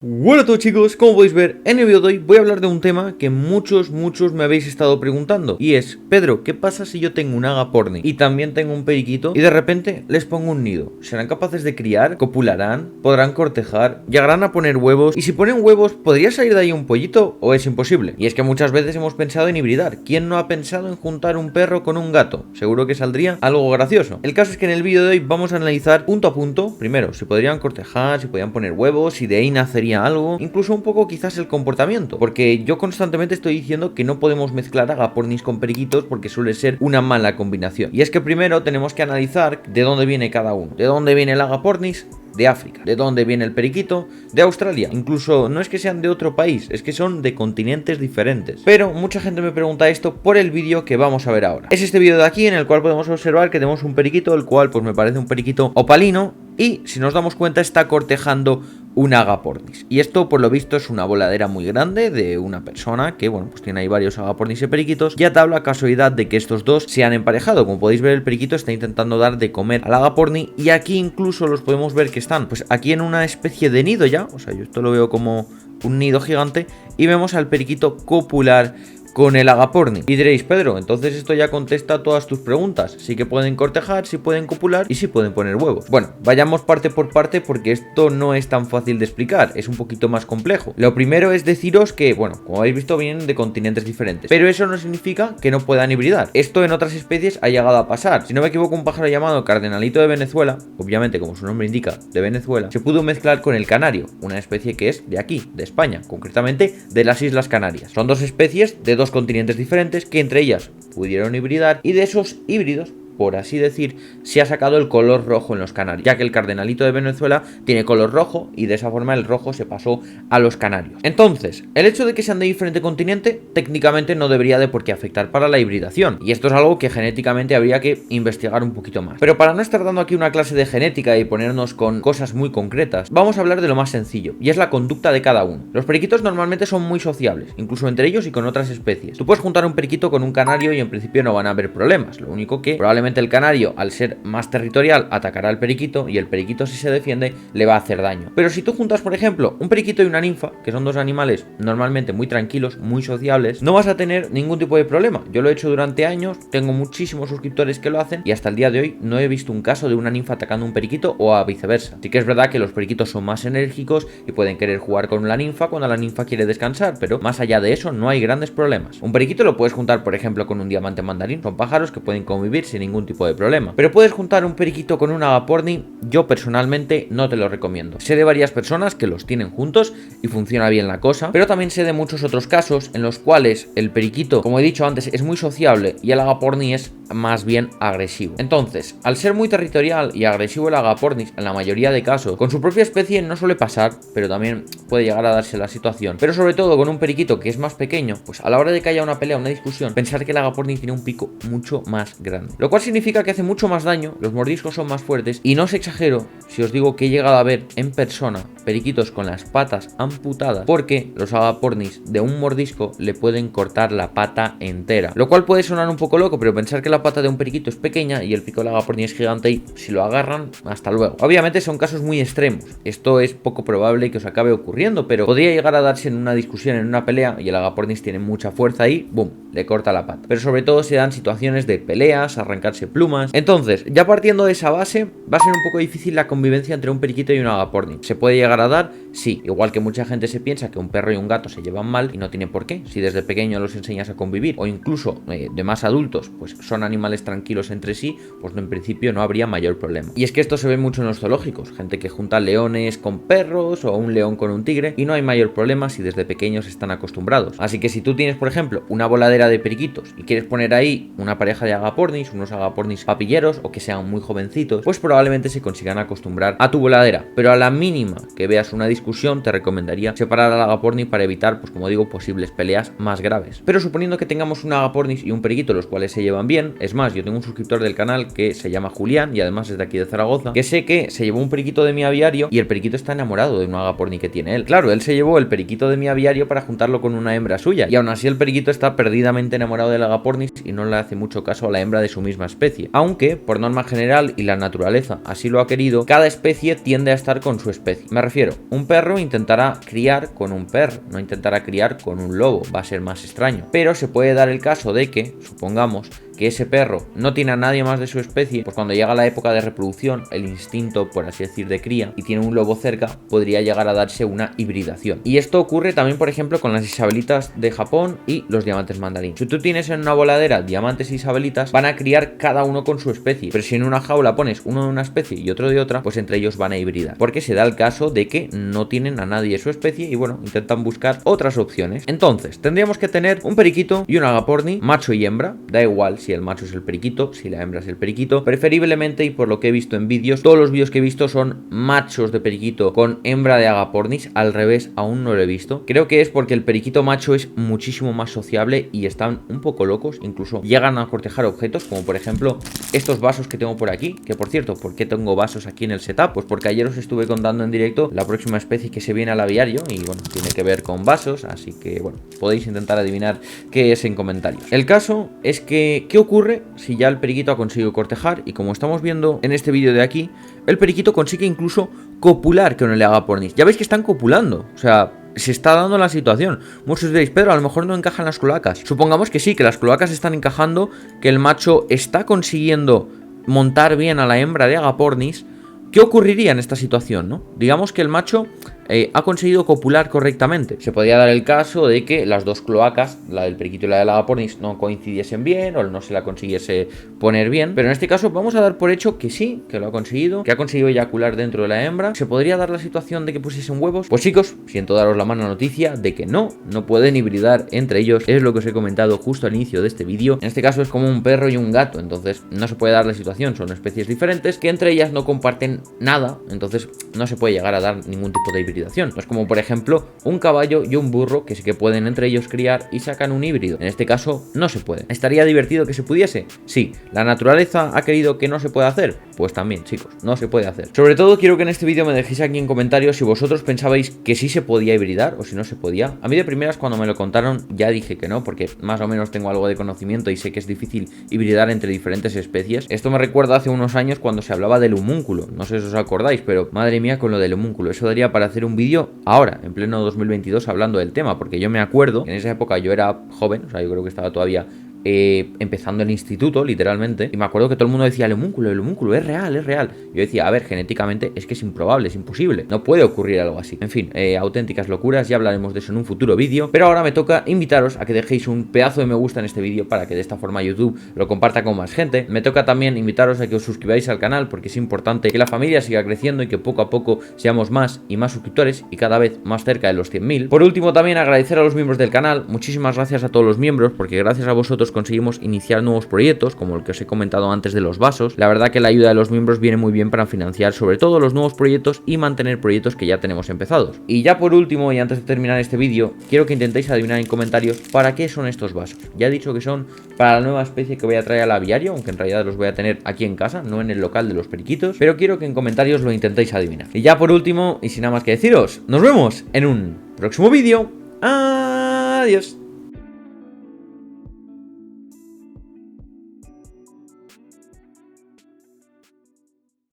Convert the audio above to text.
Hola a todos chicos, como podéis ver, en el vídeo de hoy voy a hablar de un tema que muchos me habéis estado preguntando. Y es, Pedro, ¿qué pasa si yo tengo un agaporni y también tengo un periquito y de repente les pongo un nido? ¿Serán capaces de criar? ¿Copularán? ¿Podrán cortejar? ¿Llegarán a poner huevos? Y si ponen huevos, ¿podría salir de ahí un pollito o es imposible? Y es que muchas veces hemos pensado en hibridar. ¿Quién no ha pensado en juntar un perro con un gato? Seguro que saldría algo gracioso. El caso es que en el vídeo de hoy vamos a analizar punto a punto, primero, si podrían cortejar, si podrían poner huevos, si de ahí nacería algo, incluso un poco quizás el comportamiento, porque yo constantemente estoy diciendo que no podemos mezclar agapornis con periquitos porque suele ser una mala combinación. Y es que primero tenemos que analizar de dónde viene cada uno, de dónde viene el agapornis, de África, de dónde viene el periquito, de Australia, incluso no es que sean de otro país, es que son de continentes diferentes. Pero mucha gente me pregunta esto por el vídeo que vamos a ver ahora. Es este vídeo de aquí en el cual podemos observar que tenemos un periquito, el cual pues me parece un periquito opalino y si nos damos cuenta está cortejando un agapornis. Y esto por lo visto es una voladera muy grande de una persona que bueno pues tiene ahí varios agapornis y periquitos. Ya te hablo a casualidad de que estos dos se han emparejado. Como podéis ver, el periquito está intentando dar de comer al agaporni y aquí incluso los podemos ver que están pues aquí en una especie de nido ya. O sea, yo esto lo veo como un nido gigante y vemos al periquito copular con el agaporni. Y diréis, Pedro, entonces esto ya contesta todas tus preguntas. Sí que pueden cortejar, sí pueden copular y sí pueden poner huevos. Bueno, vayamos parte por parte porque esto no es tan fácil de explicar, es un poquito más complejo. Lo primero es deciros que, bueno, como habéis visto, vienen de continentes diferentes, pero eso no significa que no puedan hibridar. Esto en otras especies ha llegado a pasar. Si no me equivoco, un pájaro llamado cardenalito de Venezuela, obviamente como su nombre indica, de Venezuela, se pudo mezclar con el canario, una especie que es de aquí, de España, concretamente de las Islas Canarias. Son dos especies de dos continentes diferentes que entre ellas pudieron hibridar y de esos híbridos, por así decir, se ha sacado el color rojo en los canarios, ya que el cardenalito de Venezuela tiene color rojo y de esa forma el rojo se pasó a los canarios. Entonces, el hecho de que sean de diferente continente técnicamente no debería de por qué afectar para la hibridación, y esto es algo que genéticamente habría que investigar un poquito más. Pero para no estar dando aquí una clase de genética y ponernos con cosas muy concretas, vamos a hablar de lo más sencillo, y es la conducta de cada uno. Los periquitos normalmente son muy sociables, incluso entre ellos y con otras especies. Tú puedes juntar un periquito con un canario y en principio no van a haber problemas, lo único que probablemente el canario, al ser más territorial, atacará al periquito y el periquito, si se defiende, le va a hacer daño. Pero si tú juntas, por ejemplo, un periquito y una ninfa, que son dos animales normalmente muy tranquilos, muy sociables, no vas a tener ningún tipo de problema. Yo lo he hecho durante años, tengo muchísimos suscriptores que lo hacen y hasta el día de hoy no he visto un caso de una ninfa atacando a un periquito o a viceversa. Sí que es verdad que los periquitos son más enérgicos y pueden querer jugar con la ninfa cuando la ninfa quiere descansar, pero más allá de eso no hay grandes problemas. Un periquito lo puedes juntar, por ejemplo, con un diamante mandarín, son pájaros que pueden convivir sin ningún tipo de problema. Pero puedes juntar un periquito con un agaporni, yo personalmente no te lo recomiendo. Sé de varias personas que los tienen juntos y funciona bien la cosa, pero también sé de muchos otros casos en los cuales el periquito, como he dicho antes, es muy sociable y el agaporni es más bien agresivo. Entonces, al ser muy territorial y agresivo el agapornis, en la mayoría de casos, con su propia especie no suele pasar, pero también puede llegar a darse la situación. Pero sobre todo con un periquito que es más pequeño, pues a la hora de que haya una pelea, una discusión, pensar que el agapornis tiene un pico mucho más grande. Lo cual significa que hace mucho más daño, los mordiscos son más fuertes y no os exagero si os digo que he llegado a ver en persona periquitos con las patas amputadas porque los agapornis de un mordisco le pueden cortar la pata entera. Lo cual puede sonar un poco loco, pero pensar que la pata de un periquito es pequeña y el pico del agaporni es gigante y si lo agarran, hasta luego. Obviamente son casos muy extremos, esto es poco probable que os acabe ocurriendo, pero podría llegar a darse en una discusión, en una pelea y el agapornis tiene mucha fuerza y ¡boom!, le corta la pata. Pero sobre todo se dan situaciones de peleas, arrancarse plumas. Entonces, ya partiendo de esa base, va a ser un poco difícil la convivencia entre un periquito y un agaporni. ¿Se puede llegar a dar? Sí, igual que mucha gente se piensa que un perro y un gato se llevan mal y no tiene por qué. Si desde pequeño los enseñas a convivir o incluso de más adultos, pues son animales tranquilos entre sí, pues en principio no habría mayor problema. Y es que esto se ve mucho en los zoológicos, gente que junta leones con perros o un león con un tigre y no hay mayor problema si desde pequeños están acostumbrados. Así que si tú tienes, por ejemplo, una voladera de periquitos y quieres poner ahí una pareja de agapornis, unos agapornis papilleros o que sean muy jovencitos, pues probablemente se consigan acostumbrar a tu voladera. Pero a la mínima que veas una discusión, te recomendaría separar al agaporni para evitar, pues como digo, posibles peleas más graves. Pero suponiendo que tengamos un agapornis y un periquito los cuales se llevan bien, es más, yo tengo un suscriptor del canal que se llama Julián y además es de aquí de Zaragoza, que sé que se llevó un periquito de mi aviario y el periquito está enamorado de un agaporni que tiene él. Claro, él se llevó el periquito de mi aviario para juntarlo con una hembra suya y aún así el periquito está perdidamente perdidamente enamorado del agapornis y no le hace mucho caso a la hembra de su misma especie. Aunque, por norma general y la naturaleza así lo ha querido, cada especie tiende a estar con su especie. Me refiero, un perro intentará criar con un perro, no intentará criar con un lobo, va a ser más extraño. Pero se puede dar el caso de que, supongamos, que ese perro no tiene a nadie más de su especie, pues cuando llega la época de reproducción, el instinto, por así decir, de cría, y tiene un lobo cerca, podría llegar a darse una hibridación. Y esto ocurre también, por ejemplo, con las isabelitas de Japón y los diamantes mandarín. Si tú tienes en una voladera diamantes e isabelitas, van a criar cada uno con su especie, pero si en una jaula pones uno de una especie y otro de otra, pues entre ellos van a hibridar, porque se da el caso de que no tienen a nadie de su especie y bueno, intentan buscar otras opciones. Entonces, tendríamos que tener un periquito y un agaporni, macho y hembra, da igual si el macho es el periquito, si la hembra es el periquito, preferiblemente, y por lo que he visto en vídeos, todos los vídeos que he visto son machos de periquito con hembra de agapornis. Al revés, aún no lo he visto. Creo que es porque el periquito macho es muchísimo más sociable y están un poco locos, incluso llegan a cortejar objetos, como por ejemplo estos vasos que tengo por aquí, que por cierto, ¿por qué tengo vasos aquí en el setup? Pues porque ayer os estuve contando en directo la próxima especie que se viene al aviario y bueno, tiene que ver con vasos, así que bueno, podéis intentar adivinar qué es en comentarios. El caso es que, ¿qué ocurre si ya el periquito ha conseguido cortejar? Y como estamos viendo en este vídeo de aquí, el periquito consigue incluso copular con el agapornis. Ya veis que están copulando, o sea, se está dando la situación. Muchos diréis, Pedro, a lo mejor no encajan las cloacas. Supongamos que sí, que las cloacas están encajando, que el macho está consiguiendo montar bien a la hembra de agapornis. ¿Qué ocurriría en esta situación, no? Digamos que el macho ha conseguido copular correctamente. Se podría dar el caso de que las dos cloacas, la del periquito y la del agapornis, no coincidiesen bien o no se la consiguiese poner bien. Pero en este caso vamos a dar por hecho que sí, que lo ha conseguido, que ha conseguido eyacular dentro de la hembra. ¿Se podría dar la situación de que pusiesen huevos? Pues chicos, siento daros la mala noticia de que no pueden hibridar entre ellos. Es lo que os he comentado justo al inicio de este vídeo. En este caso es como un perro y un gato, entonces no se puede dar la situación. Son especies diferentes que entre ellas no comparten nada, entonces no se puede llegar a dar ningún tipo de hibridación. No es como por ejemplo un caballo y un burro que sí que pueden entre ellos criar y sacan un híbrido. En este caso no se puede. ¿Estaría divertido que se pudiese? Sí. ¿La naturaleza ha querido que no se pueda hacer? Pues también, chicos, no se puede hacer. Sobre todo quiero que en este vídeo me dejéis aquí en comentarios si vosotros pensabais que sí se podía hibridar o si no se podía. A mí de primeras cuando me lo contaron ya dije que no, porque más o menos tengo algo de conocimiento y sé que es difícil hibridar entre diferentes especies. Esto me recuerda hace unos años cuando se hablaba del homúnculo. No sé si os acordáis, pero madre mía con lo del homúnculo. Eso daría para hacer un vídeo ahora, en pleno 2022, hablando del tema, porque yo me acuerdo que en esa época yo era joven, o sea, yo creo que estaba todavía empezando el instituto, literalmente, y me acuerdo que todo el mundo decía el homúnculo, es real, es real. Yo decía, a ver, genéticamente es que es improbable, es imposible, no puede ocurrir algo así. En fin, auténticas locuras, ya hablaremos de eso en un futuro vídeo, pero ahora me toca invitaros a que dejéis un pedazo de me gusta en este vídeo para que de esta forma YouTube lo comparta con más gente. Me toca también invitaros a que os suscribáis al canal, porque es importante que la familia siga creciendo y que poco a poco seamos más y más suscriptores y cada vez más cerca de los 100.000. Por último, también agradecer a los miembros del canal, muchísimas gracias a todos los miembros, porque gracias a vosotros conseguimos iniciar nuevos proyectos, como el que os he comentado antes de los vasos. La verdad que la ayuda de los miembros viene muy bien para financiar sobre todo los nuevos proyectos y mantener proyectos que ya tenemos empezados. Y ya por último, y antes de terminar este vídeo, quiero que intentéis adivinar en comentarios para qué son estos vasos. Ya he dicho que son para la nueva especie que voy a traer al aviario, aunque en realidad los voy a tener aquí en casa, no en el local de los periquitos, pero quiero que en comentarios lo intentéis adivinar. Y ya por último, y sin nada más que deciros, nos vemos en un próximo vídeo. Adiós.